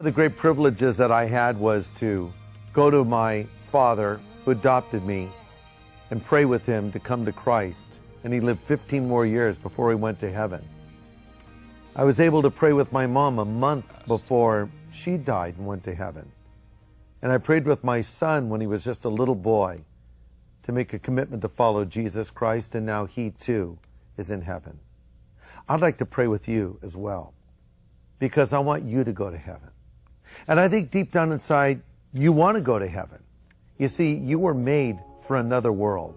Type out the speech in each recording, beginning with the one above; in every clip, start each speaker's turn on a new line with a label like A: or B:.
A: The great privileges that I had was to go to my father who adopted me and pray with him to come to Christ. And he lived 15 more years before he went to heaven. I was able to pray with my mom a month before she died and went to heaven. And I prayed with my son when he was just a little boy to make a commitment to follow Jesus Christ, and now he too is in heaven. I'd like to pray with you as well, because I want you to go to heaven. And I think deep down inside, you want to go to heaven. You see, you were made for another world.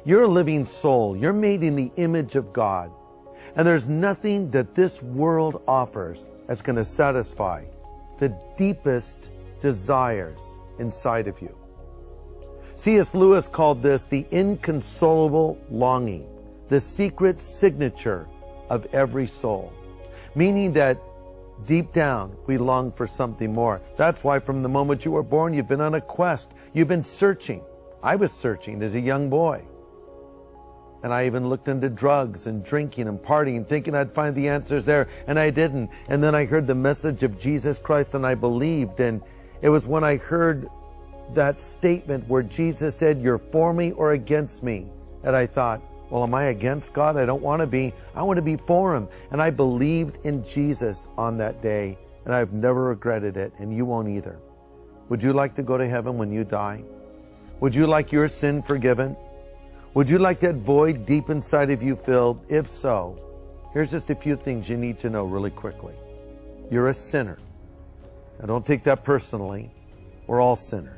A: You're a living soul. You're made in the image of God. And there's nothing that this world offers that's going to satisfy the deepest desires inside of you. C.S. Lewis called this the inconsolable longing, the secret signature of every soul. Meaning that deep down, we long for something more. That's why from the moment you were born, you've been on a quest. You've been searching. I was searching as a young boy. And I even looked into drugs and drinking and partying, thinking I'd find the answers there, and I didn't. And then I heard the message of Jesus Christ, and I believed. And it was when I heard that statement where Jesus said, "You're for me or against me," that I thought, well, am I against God? I don't want to be. I want to be for Him. And I believed in Jesus on that day, and I've never regretted it, and you won't either. Would you like to go to heaven when you die? Would you like your sin forgiven? Would you like that void deep inside of you filled? If so, here's just a few things you need to know really quickly. You're a sinner. Now, don't take that personally. We're all sinners.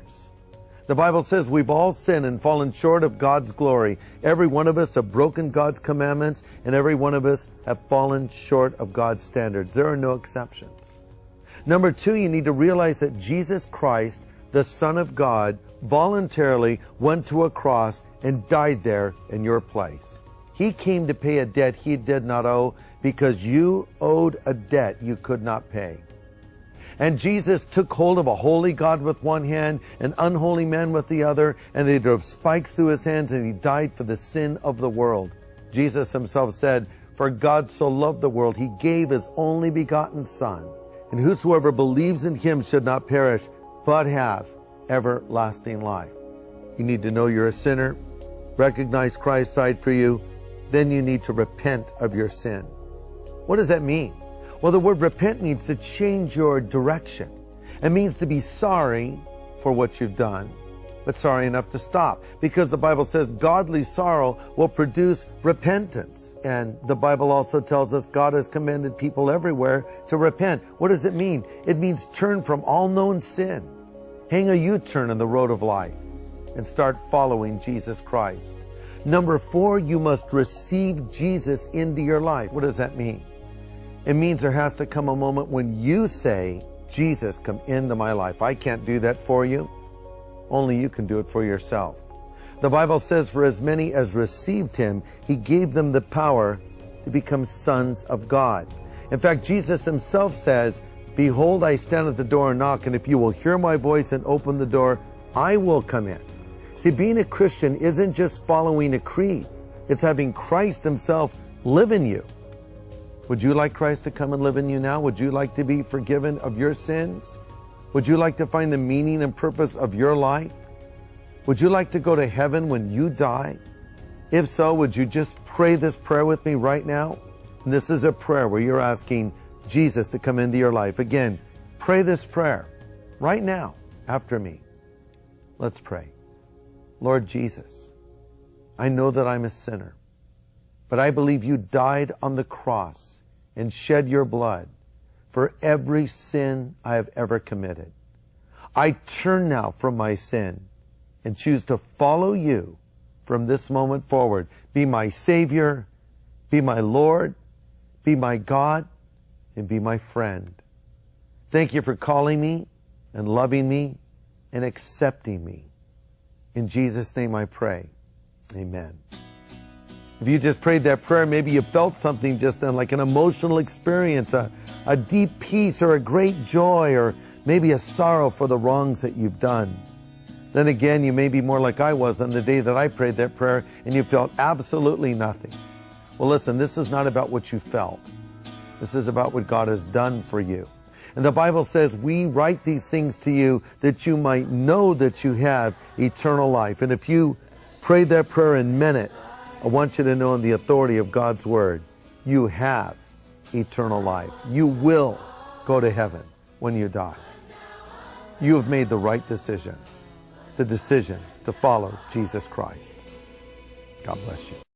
A: The Bible says we've all sinned and fallen short of God's glory. Every one of us have broken God's commandments, and every one of us have fallen short of God's standards. There are no exceptions. Number two, you need to realize that Jesus Christ, the Son of God, voluntarily went to a cross and died there in your place. He came to pay a debt He did not owe, because you owed a debt you could not pay. And Jesus took hold of a holy God with one hand, an unholy man with the other, and they drove spikes through His hands, and He died for the sin of the world. Jesus Himself said, "For God so loved the world, He gave His only begotten Son, and whosoever believes in Him should not perish, but have everlasting life." You need to know you're a sinner, recognize Christ died for you, then you need to repent of your sin. What does that mean? Well, the word repent means to change your direction. It means to be sorry for what you've done, but sorry enough to stop. Because the Bible says godly sorrow will produce repentance. And the Bible also tells us God has commanded people everywhere to repent. What does it mean? It means turn from all known sin. Hang a U-turn on the road of life and start following Jesus Christ. Number four, you must receive Jesus into your life. What does that mean? It means there has to come a moment when you say, "Jesus, come into my life." I can't do that for you. Only you can do it for yourself. The Bible says, "For as many as received Him, He gave them the power to become sons of God." In fact, Jesus Himself says, "Behold, I stand at the door and knock, and if you will hear my voice and open the door, I will come in." See, being a Christian isn't just following a creed. It's having Christ Himself live in you. Would you like Christ to come and live in you now? Would you like to be forgiven of your sins? Would you like to find the meaning and purpose of your life? Would you like to go to heaven when you die? If so, would you just pray this prayer with me right now? And this is a prayer where you're asking Jesus to come into your life. Again, pray this prayer right now after me. Let's pray. Lord Jesus, I know that I'm a sinner, but I believe you died on the cross and shed your blood for every sin I have ever committed. I turn now from my sin and choose to follow you from this moment forward. Be my Savior, be my Lord, be my God, and be my friend. Thank you for calling me and loving me and accepting me. In Jesus' name I pray. Amen. If you just prayed that prayer, maybe you felt something just then, like an emotional experience, a deep peace or a great joy, or maybe a sorrow for the wrongs that you've done. Then again, you may be more like I was on the day that I prayed that prayer, and you felt absolutely nothing. Well, listen, this is not about what you felt. This is about what God has done for you. And the Bible says, we write these things to you that you might know that you have eternal life. And if you prayed that prayer and meant it, I want you to know in the authority of God's word, you have eternal life. You will go to heaven when you die. You have made the right decision, the decision to follow Jesus Christ. God bless you.